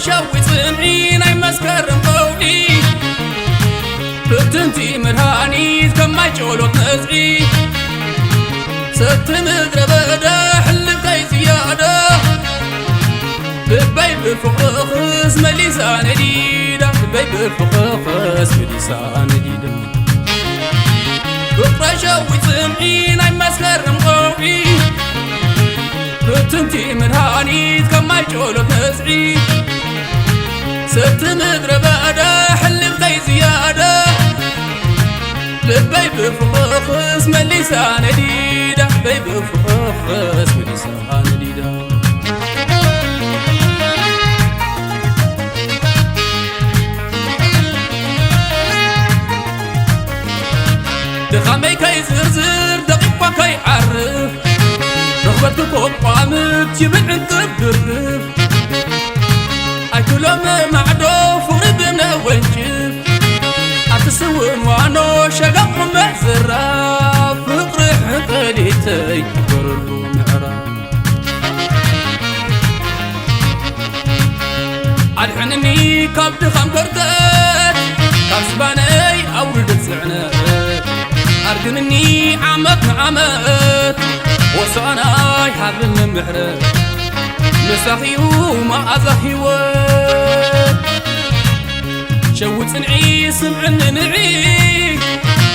شوي سمعي ناي مسكرم قوي بتنتي مرهاني كما يجولوت نزعي ست مدر بدا حلفتي زيادة ببي بالفقخس مليسان جديدة ببي بالفقخس مليسان جديدة بكرة شوي سمعي ناي مسكرم قوي بتنتي مرهاني كما يجولوت نزعي ست مدر بدا حلفتي زيادة ببي بالفقخس مليسان جديدة ببي بالفقخس مليسان جديدة دخامي كي زرزر دقيقة كي عرف رغبتك قامت يبن انت بقرف اي كلهم معدوف وربنا ونجف عتسوين وانو شقق مزراف فقرح قليتي برلو معراف عالحنني كابد خمكرتك كاسباني اورد الزعنات أرجمني عمت عمت وصاناي حبل من بحر مساخي وما أزهيوت شوت سنعي سمعن نعي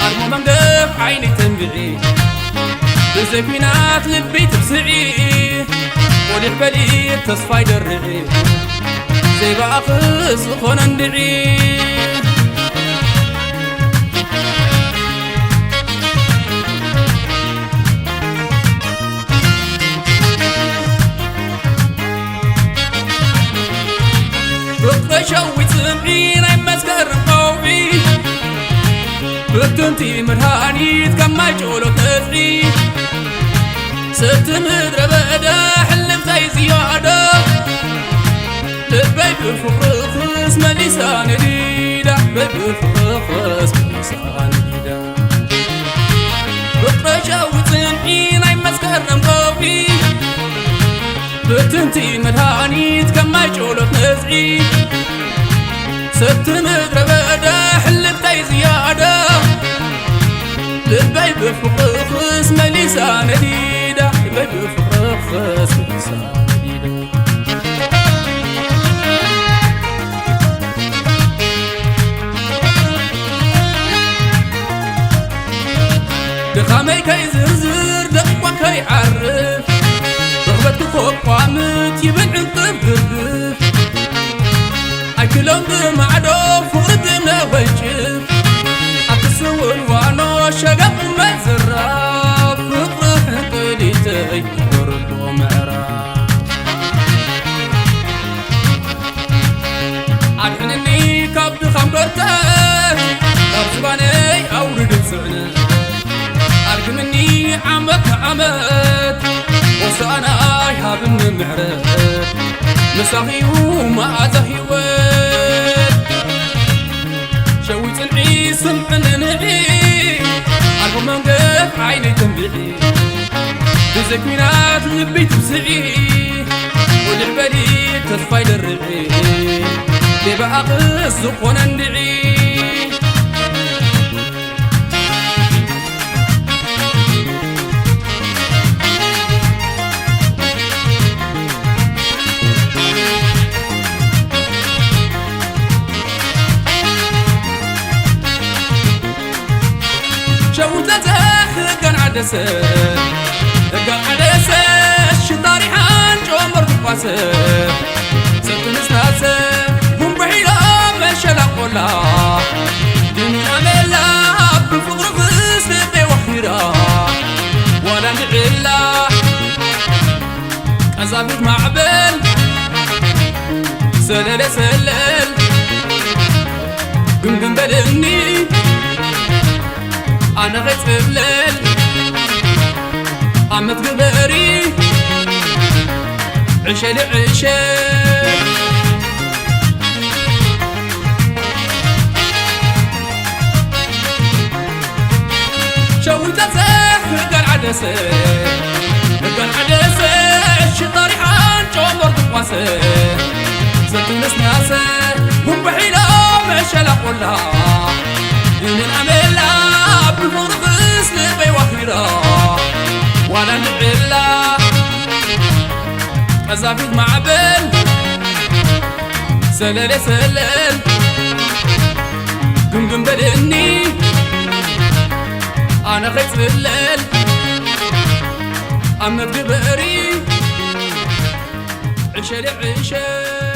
أرمو ممدف عيني تنبعي بزكينات لبي تبسعي ولحبلي تصفاي درعي زي باقص خونا ندعي شوي سمعي ناي مسكرم قوي بتنتي مرهاني كما يجولو تزعي ست مدر بدا حلفتي زيادة لبي بالفقخس مليسان جديدة ببي بالفقخس مليسان جديدة بكرة شوي سمعي ناي مسكرم قوي بتنتي مرهاني كما يجولو تزعي ست مدر بدا حلفتي زيادة لبي بالفقخس مليسان جديدة لبي بالفقخس مليسان جديدة دخامي كي زرزر دقيقة كي عرف رغبتك قامت يبن انت بقرف كلهم بمعدوف وردنا وجف عتسوين وانو شقق مزراف فقرح قليتي برلو معراف عالحنني كابد خمكرتك أرزباني أورد الزعنة أرجمني عمت عمت وصاناي هاب من معرف مساخي وما أزهيوت شوي سنعي سمعن نعي عالبو منقف عيني تنبعي بزكينات لبي تبسعي ولعبالي تصفاي للرعي بيبقى قص وخونا ندعي قال عدسة الشطاري حان جومر قفاسة سبت نسناسة هم بحيلة مشلا قولا دنيا ملا بفقر فسنقي وحيرا ولا نعلا أزابيك معبل سلل سلل قمقم بلني أنا غيت بلل عمت قبري عشل عشل شوت تسح قال عدسة قال عدسة الشطاري حان جومر قفاسة تونس ناسه هم بحيلة مشلا قولها إن الأملا بالفرغس لبي وخيرا وانا نبعلا أزافيد معبل سلالي سلال قمقم بدني أنا خيط سلال أمنت قبري عيشة لعيشة